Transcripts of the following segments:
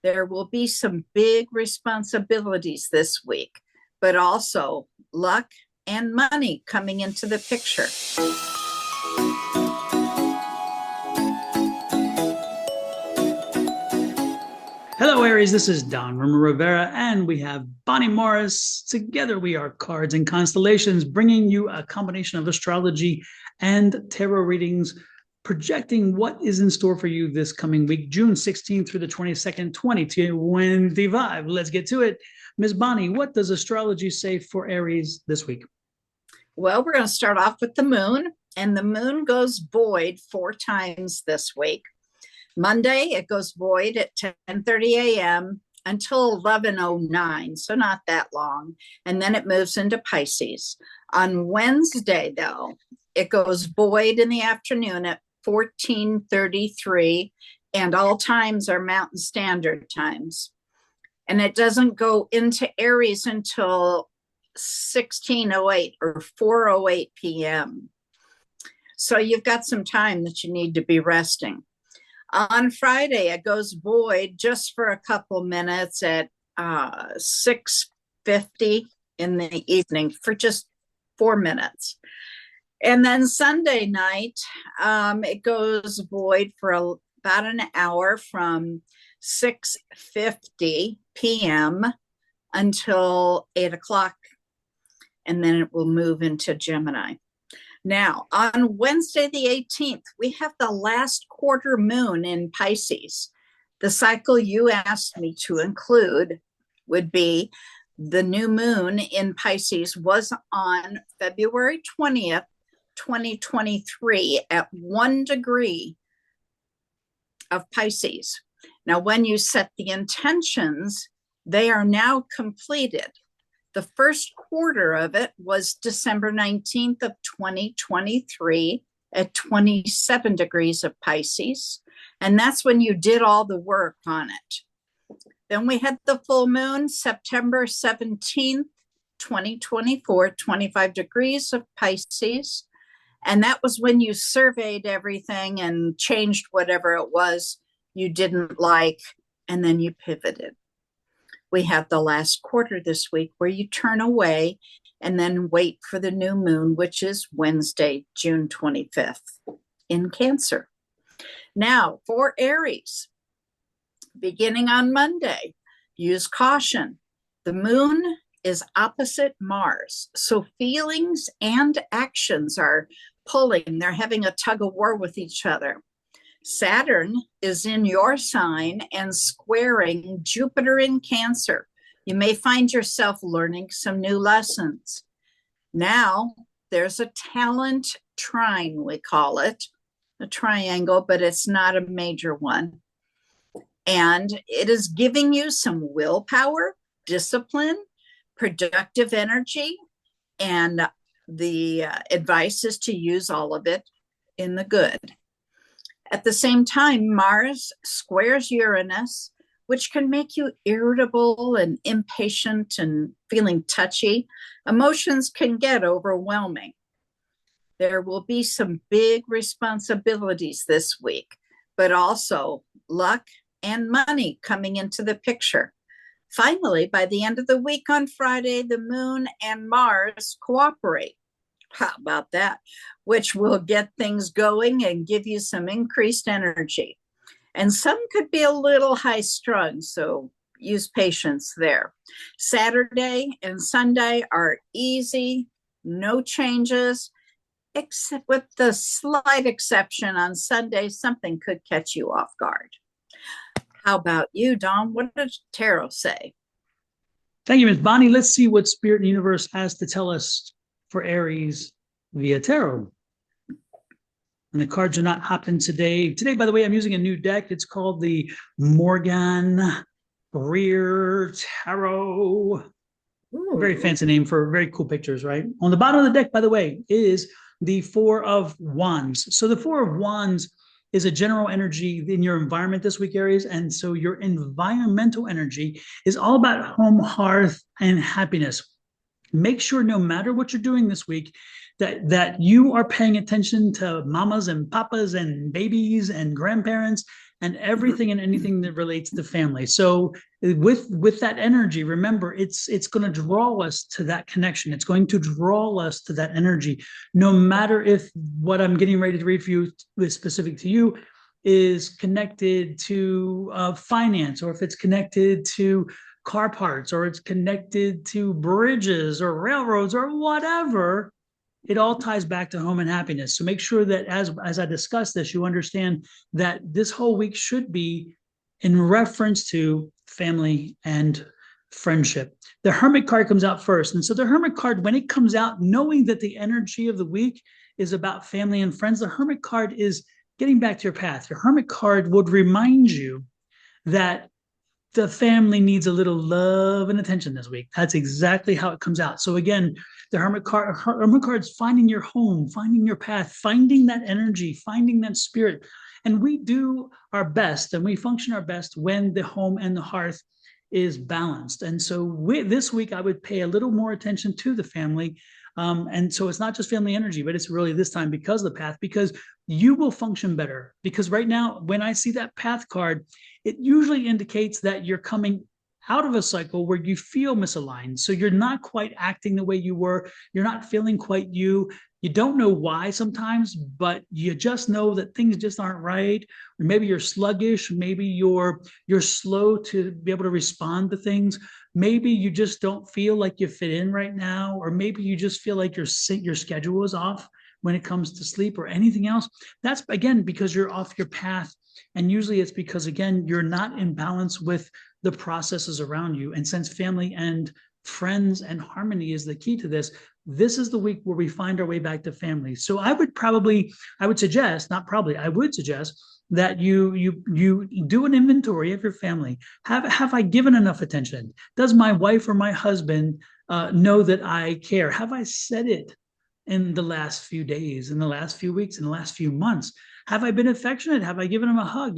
There will be some big responsibilities this week, but also luck and money coming into the picture. Hello, Aries. This is Don Rivera, and we have Bonnie Morris. Together, we are Cards and Constellations, bringing you a combination of astrology and tarot readings, projecting what is in store for you this coming week, June 16th through the 22nd, 2025. Let's get to it. Ms. Bonnie, what does astrology say for Aries this week? Well, we're going to start off with the moon, and the moon goes void 4 times this week. Monday, it goes void at 10:30 a.m. until 11:09, so not that long. And then it moves into Pisces. On Wednesday, though, it goes void in the afternoon at 14:33, and all times are Mountain Standard Times. And it doesn't go into Aries until 16:08 or 4:08 p.m. So you've got some time that you need to be resting. On Friday, it goes void just for a couple minutes at 6:50 in the evening for just 4 minutes. And then Sunday night, it goes void for about an hour from 6:50 p.m. until 8 o'clock. And then it will move into Gemini. Now, on Wednesday, the 18th, we have the last quarter moon in Pisces. The cycle you asked me to include would be the new moon in Pisces was on February 20th, 2023 at 1 degree of Pisces. Now, when you set the intentions, they are now completed. The first quarter of it was December 19th of 2023 at 27 degrees of Pisces. And that's when you did all the work on it. Then we had the full moon, September 17th, 2024, 25 degrees of Pisces. And that was when you surveyed everything and changed whatever it was you didn't like, and then you pivoted. We have the last quarter this week where you turn away and then wait for the new moon, which is Wednesday, June 25th in Cancer. Now, for Aries, beginning on Monday, use caution. The moon is opposite Mars, so feelings and actions are pulling. They're having a tug of war with each other. Saturn is in your sign and squaring Jupiter in Cancer. You may find yourself learning some new lessons. Now, there's a talent trine, we call it, a triangle, but it's not a major one. And it is giving you some willpower, discipline, productive energy, and the advice is to use all of it in the good. At the same time, Mars squares Uranus, which can make you irritable and impatient and feeling touchy. Emotions can get overwhelming. There will be some big responsibilities this week, but also luck and money coming into the picture. Finally, by the end of the week on Friday, the moon and Mars cooperate. How about that? Which will get things going and give you some increased energy. And some could be a little high strung, so use patience there. Saturday and Sunday are easy, no changes, except with the slight exception on Sunday, something could catch you off guard. How about you, Don? What does tarot say? Thank you, Ms. Bonnie. Let's see what Spirit and Universe has to tell us for Aries via tarot. And the cards are not hopping today. Today, by the way, I'm using a new deck. It's called the Morgan Greer Tarot. Ooh. Very fancy name for very cool pictures, right? On the bottom of the deck, by the way, is the Four of Wands. So the Four of Wands is a general energy in your environment this week, Aries. And so your environmental energy is all about home, hearth, and happiness. Make sure no matter what you're doing this week, that you are paying attention to mamas and papas and babies and grandparents and everything and anything that relates to family. So with that energy, remember, it's going to draw us to that connection. It's going to draw us to that energy, no matter if what I'm getting ready to read for you is specific to you is connected to finance, or if it's connected to car parts, or it's connected to bridges or railroads or whatever. It all ties back to home and happiness. So make sure that as I discuss this, you understand that this whole week should be in reference to family and friendship. The Hermit card comes out first. And so the Hermit card, when it comes out, knowing that the energy of the week is about family and friends, the Hermit card is getting back to your path. Your Hermit card would remind you that the family needs a little love and attention this week. That's exactly how it comes out. So again, the Hermit card is finding your home, finding your path, finding that energy, finding that spirit. And we do our best and we function our best when the home and the hearth is balanced. And so this week, I would pay a little more attention to the family. And so it's not just family energy, but it's really this time because of the path, because you will function better. Because right now, when I see that path card, it usually indicates that you're coming out of a cycle where you feel misaligned. So you're not quite acting the way you were. You're not feeling quite you. You don't know why sometimes, but you just know that things just aren't right. Or maybe you're sluggish. Maybe you're slow to be able to respond to things. Maybe you just don't feel like you fit in right now. Or maybe you just feel like your schedule is off when it comes to sleep or anything else. That's, again, because you're off your path. And usually it's because, again, you're not in balance with the processes around you. And since family and friends and harmony is the key to this, this is the week where we find our way back to family. So I would suggest that you do an inventory of your family. Have I given enough attention? Does my wife or my husband know that I care? Have I said it in the last few days, in the last few weeks, in the last few months? Have I been affectionate? Have I given them a hug?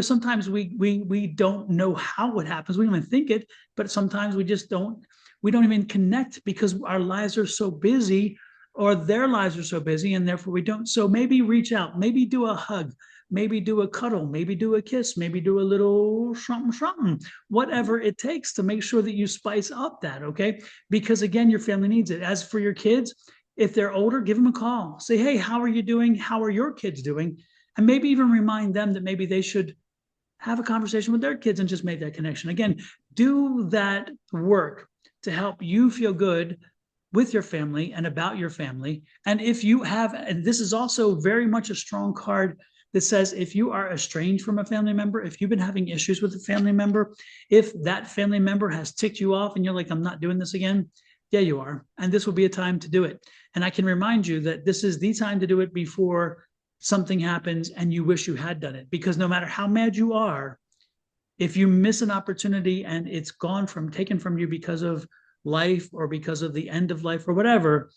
Sometimes we don't know how it happens. We don't even think it, but sometimes we don't even connect because our lives are so busy, or their lives are so busy, and therefore we don't. So maybe reach out, maybe do a hug, maybe do a cuddle, maybe do a kiss, maybe do a little something, whatever it takes to make sure that you spice up that, okay? Because again, your family needs it. As for your kids, if they're older, give them a call. Say, hey, how are you doing? How are your kids doing? And maybe even remind them that maybe they should have a conversation with their kids and just make that connection. Again, do that work to help you feel good with your family and about your family. And if you have, and this is also very much a strong card that says if you are estranged from a family member, if you've been having issues with a family member, if that family member has ticked you off and you're like, I'm not doing this again, yeah, you are. And this will be a time to do it. And I can remind you that this is the time to do it before something happens and you wish you had done it. Because no matter how mad you are, if you miss an opportunity and it's taken from you because of life or because of the end of life or whatever,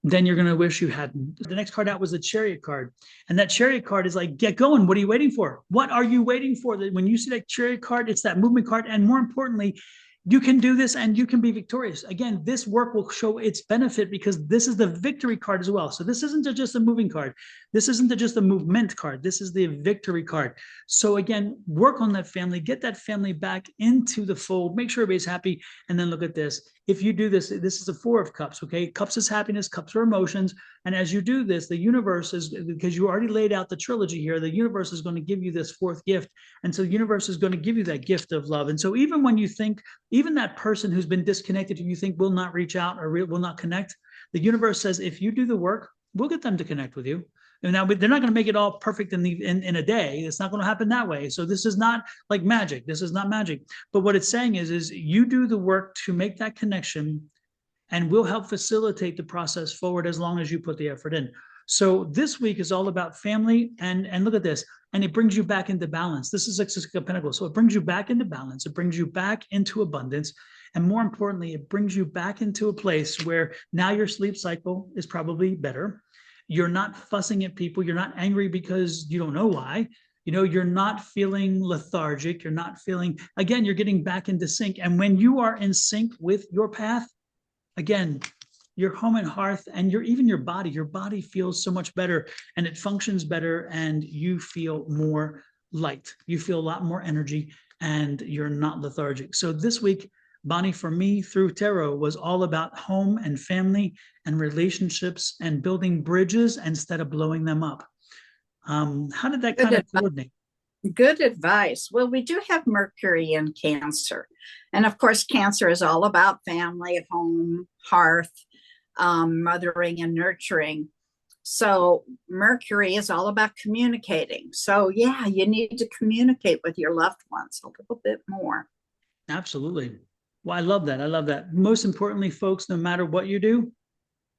then you're going to wish you hadn't. The next card out was the Chariot card. And that Chariot card is like, get going. What are you waiting for? What are you waiting for? When you see that Chariot card, it's that movement card. And more importantly, you can do this and you can be victorious. Again, this work will show its benefit because this is the victory card as well. So this isn't just a moving card. This isn't just a movement card. This is the victory card. So again, work on that family, get that family back into the fold, make sure everybody's happy. And then look at this. If you do this, this is a 4 of cups, okay? Cups is happiness, cups are emotions. And as you do this, the universe is, because you already laid out the trilogy here, the universe is going to give you this 4th gift. And so the universe is going to give you that gift of love. And so even when you think, even that person who's been disconnected, who you think will not reach out or will not connect, the universe says, if you do the work, we'll get them to connect with you. And now they're not going to make it all perfect in a day. It's not going to happen that way. So this is not like magic. This is not magic. But what it's saying is you do the work to make that connection, and we'll help facilitate the process forward as long as you put the effort in. So this week is all about family, and look at this, and it brings you back into balance. This is Six of Pentacles. So it brings you back into balance. It brings you back into abundance. And more importantly, it brings you back into a place where now your sleep cycle is probably better. You're not fussing at people. You're not angry because you don't know why. You're not feeling lethargic. You're not feeling, again, you're getting back into sync. And when you are in sync with your path, again, your home and hearth and even your body feels so much better and it functions better and you feel more light. You feel a lot more energy and you're not lethargic. So this week, Bonnie, for me through tarot was all about home and family and relationships and building bridges instead of blowing them up. How did that kind of coordinate? Good advice. Well, we do have Mercury in Cancer. And of course, Cancer is all about family, home, hearth, mothering and nurturing. So Mercury is all about communicating. So yeah, you need to communicate with your loved ones a little bit more. Absolutely. Well, I love that. I love that. Most importantly, folks, no matter what you do,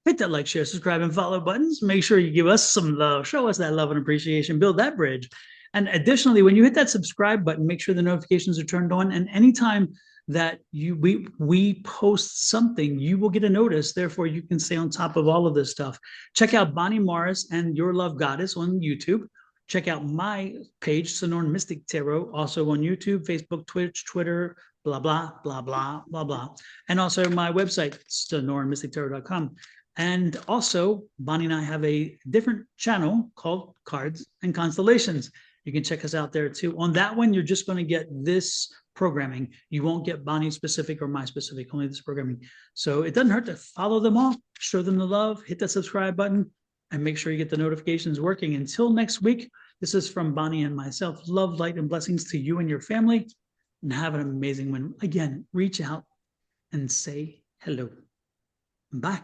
hit that like, share, subscribe, and follow buttons. Make sure you give us some love. Show us that love and appreciation. Build that bridge. And additionally, when you hit that subscribe button, make sure the notifications are turned on. And anytime that we post something, you will get a notice. Therefore, you can stay on top of all of this stuff. Check out Bonnie Morris and Your Love Goddess on YouTube. Check out my page, Sonoran Mystic Tarot, also on YouTube, Facebook, Twitch, Twitter, blah, blah, blah, blah, blah, blah. And also my website, sonoranmystictarot.com. And also, Bonnie and I have a different channel called Cards and Constellations. You can check us out there too. On that one, you're just going to get this programming. You won't get Bonnie specific or my specific, only this programming. So it doesn't hurt to follow them all, show them the love, hit that subscribe button, and make sure you get the notifications working. Until next week, this is from Bonnie and myself. Love, light, and blessings to you and your family. And have an amazing one. Again, reach out and say hello. Bye.